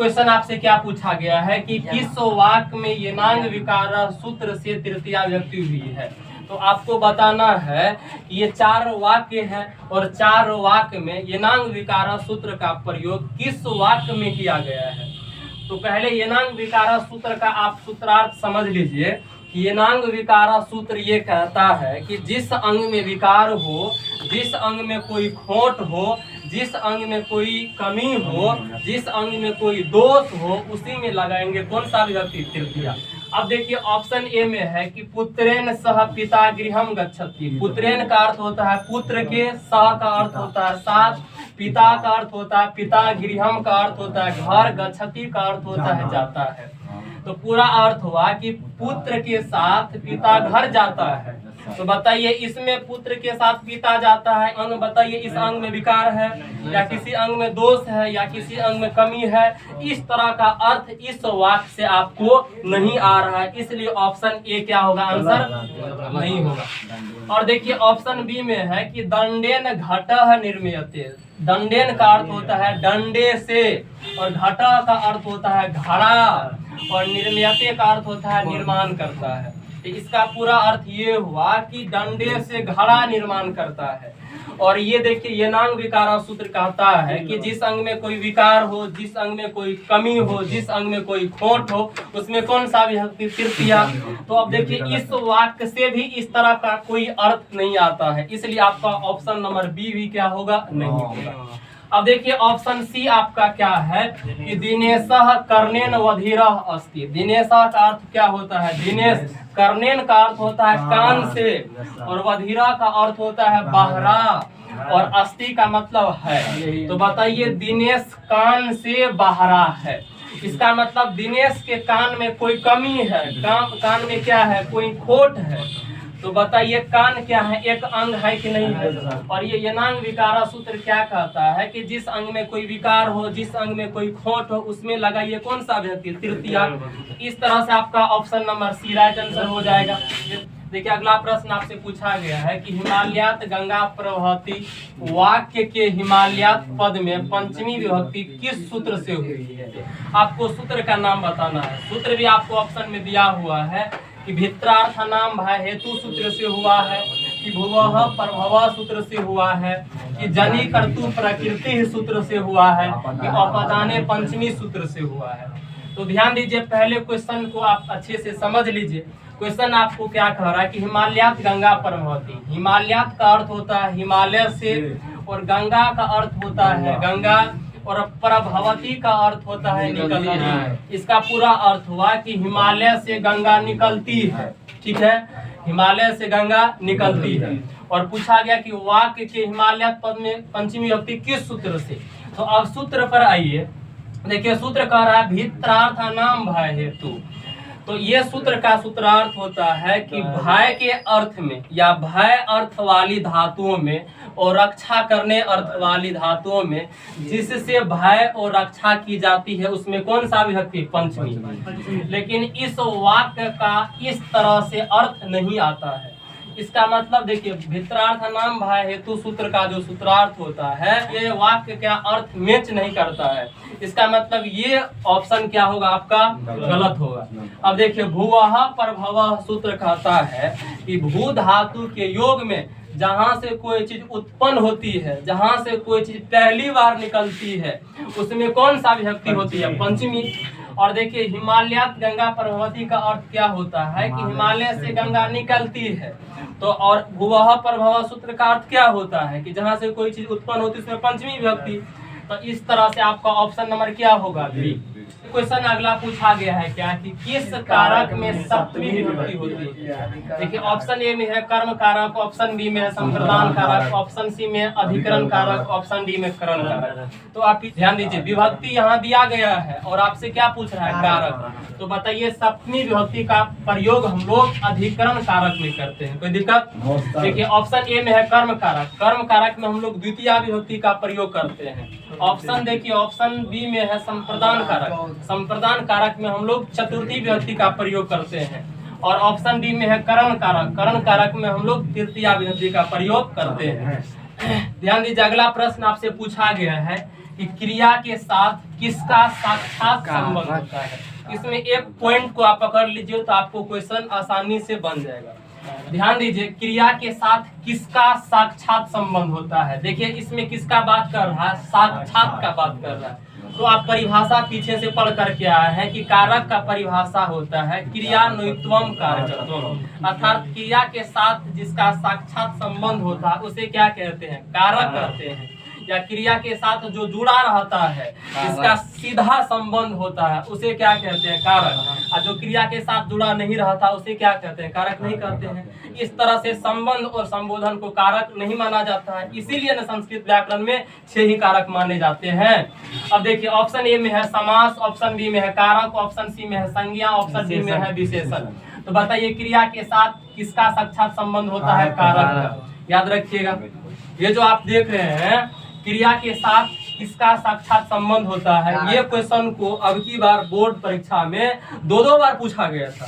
Question आपसे क्या पूछा गया है कि किस वाक्य में येनांग विकार सूत्र से तृतीया विभक्ति हुई है। तो आपको बताना है कि ये 4 वाक्य है और 4 वाक्य में येनांग विकार सूत्र का प्रयोग किस वाक्य में किया गया है। तो पहले येनांग विकार सूत्र का आप सूत्रार्थ समझ लीजिए। येनांग विकार सूत्र ये कहता है कि जिस अंग में विकार हो, जिस अंग में कोई खोट हो, जिस अंग में कोई कमी हो, जिस अंग में कोई दोष हो, उसी में लगाएंगे कौन सा विभक्ति, तृतीया। अब देखिए ऑप्शन ए में है कि पुत्रेण सह पिता गृहम गच्छति। पुत्रेण का अर्थ होता है पुत्र के, सह का अर्थ होता है साथ, पिता का अर्थ होता है पिता, गृहम का अर्थ होता है घर, गच्छति का अर्थ होता है जाता है। तो पूरा अर्थ हुआ कि पुत्र के साथ पिता घर जाता है। तो बताइए इसमें पुत्र के साथ पिता जाता है, अंग बताइए इस अंग में विकार है या किसी अंग में दोष है या किसी अंग में कमी है। इस तरह का अर्थ इस वाक्य से आपको नहीं आ रहा है, इसलिए ऑप्शन ए क्या होगा, आंसर नहीं होगा। और देखिए ऑप्शन बी में है कि दंडेन घटः निर्मीयते। दंडेन का अर्थ होता है डंडे से और घटः का अर्थ होता है घड़ा और निर्मीयते का अर्थ होता है निर्माण करता है। तो इसका पूरा अर्थ ये हुआ कि डंडे से घड़ा निर्माण करता है। और ये देखिए येनांग विकार सूत्र कहता है कि जिस अंग में कोई विकार हो, जिस अंग में कोई कमी हो, जिस अंग में कोई खोट हो, उसमें कौन सा विभक्ति, तृतीया। तो अब देखिए इस वाक्य से भी इस तरह का कोई अर्थ नहीं आता है, इसलिए आपका ऑप्शन नंबर बी भी क्या होगा, नहीं होगा। अब देखिए ऑप्शन सी आपका क्या है कि दिनेशः कर्णेन वधिरः अस्ति। दिनेशः का अर्थ क्या होता है, दिनेश, कर्णेन का अर्थ होता है कान से और वधिरा का अर्थ होता है बाहरा और अस्ति का मतलब है। तो बताइए दिनेश कान से बाहरा है, इसका मतलब दिनेश के कान में कोई कमी है, कान में क्या है, कोई खोट है। तो बताइए कान क्या है, एक अंग है कि नहीं है। और ये येनांग विकार सूत्र क्या कहता है कि जिस अंग में कोई विकार हो, जिस अंग में कोई खोट हो, उसमें लगाइए कौन सा विभक्ति, तृतीया। इस तरह से आपका option number C right answer हो जाएगा। देखिए अगला प्रश्न आपसे पूछा गया है कि हिमालयात गंगा प्रवहति वाक्य के हिमालयात पद में पंचमी विभक्ति किस सूत्र से हुई है। आपको सूत्र का नाम बताना है। सूत्र भी आपको ऑप्शन में दिया हुआ है कि भित्रार्थ नाम भय हेतु सूत्र से हुआ है, कि भुवः प्रभव सूत्र से हुआ है, कि जनि कर्तु प्रकृति सूत्र से हुआ है, कि अपदाने पंचमी सूत्र से हुआ है। तो ध्यान दीजिए, पहले क्वेश्चन को आप अच्छे से समझ लीजिए। क्वेश्चन आपको क्या कह रहा है कि हिमालयात गंगा प्रवहति। हिमालयात का अर्थ होता है हिमालय से और गंगा का अर्थ होता है गंगा और प्रभवती का अर्थ होता है निकलती। इसका पूरा अर्थ हुआ कि हिमालय से गंगा निकलती है, ठीक है, हिमालय से गंगा निकलती है। और पूछा गया कि वाक्य के हिमालय पद में पंचमी विभक्ति किस सूत्र से। तो अब सूत्र पर आइए। देखिए सूत्र कह रहा है भित्रार्थ नाम भय हेतु। तो ये सूत्र का सूत्रार्थ होता है कि भय के अर्थ में या भय अर्थ वाली धातुओं में और रक्षा करने अर्थ वाली धातुओं में जिससे भय और रक्षा की जाती है उसमें कौन सा विभक्ति, पंचमी। लेकिन इस वाक्य का इस तरह से अर्थ नहीं आता है। इसका मतलब देखिए भित्रार्थ नाम भय हेतु सूत्र का जो सूत्रार्थ होता है ये वाक्य क्या अर्थ मैच नहीं करता है। इसका मतलब ये ऑप्शन क्या होगा, आपका गलत होगा। अब देखिए भुवः प्रभवः सूत्र कहता है कि भू धातु के योग में जहाँ से कोई चीज उत्पन्न होती है, जहाँ से कोई चीज पहली बार निकलती है उसमें कौन सा विभक्ति होती है, पंचमी। और देखिए हिमालयात गंगा प्रभवती का अर्थ क्या होता है कि हिमालय से गंगा निकलती है। तो और भुवः प्रभवः सूत्र का अर्थ क्या होता है कि जहाँ से कोई चीज उत्पन्न होती है उसमें पंचमी विभक्ति। तो इस तरह से आपका ऑप्शन नंबर क्या होगा, बी। क्वेश्चन अगला पूछा गया है क्या कि किस कारक में सप्तमी विभक्ति होती है। देखिए ऑप्शन ए में है कर्म कारक, ऑप्शन बी में है संप्रदान कारक, ऑप्शन सी में अधिकरण कारक, ऑप्शन डी में करण कारक। तो आप ध्यान दीजिए विभक्ति यहाँ दिया गया है और आपसे क्या पूछ रहा है, कारक। तो बताइए सप्तमी विभक्ति का प्रयोग हम लोग अधिकरण कारक में करते हैं, कोई दिक्कत। देखिए ऑप्शन ए में है कर्म कारक, कर्म कारक में हम लोग द्वितीय विभक्ति का प्रयोग करते हैं। ऑप्शन देखिए ऑप्शन बी में है संप्रदान कारक, संप्रदान कारक में हम लोग चतुर्थी विभक्ति का प्रयोग करते हैं। और ऑप्शन डी में है करण कारक, करण कारक में हम लोग तृतीय विभक्ति का प्रयोग करते हैं। ध्यान दीजिए अगला प्रश्न आपसे पूछा गया है कि क्रिया के साथ किसका साक्षात संबंध होता है। इसमें एक पॉइंट को आप पकड़ लीजिए तो आपको क्वेश्चन आसानी से बन जाएगा। ध्यान दीजिए, क्रिया के साथ किसका साक्षात संबंध होता है। देखिए इसमें किसका बात कर रहा है, साक्षात का बात कर रहा है। तो आप परिभाषा पीछे से पढ़ करके आए हैं कि कारक का परिभाषा होता है क्रियान्वित्वम कारकत्वम, अर्थात क्रिया के साथ जिसका साक्षात संबंध होता है उसे क्या कहते हैं, कारक कहते हैं। या क्रिया के साथ जो जुड़ा रहता है, इसका सीधा संबंध होता है, उसे क्या कहते हैं, कारक। और जो क्रिया के साथ जुड़ा नहीं रहता उसे क्या कहते हैं, कारक नहीं कहते हैं। इस तरह से संबंध और संबोधन को कारक नहीं माना जाता है, इसीलिए न संस्कृत व्याकरण में 6 ही कारक माने जाते हैं। अब देखिए ऑप्शन ए में है समास, ऑप्शन बी में है कारक, ऑप्शन सी में है संज्ञा, ऑप्शन डी में है विशेषण। तो बताइए क्रिया के साथ किसका साक्षात संबंध होता है, कारक का। याद रखिएगा, ये जो आप देख रहे हैं क्रिया के साथ किसका साक्षात संबंध होता है, ये क्वेश्चन को अब की बार बोर्ड परीक्षा में 2 बार पूछा गया था।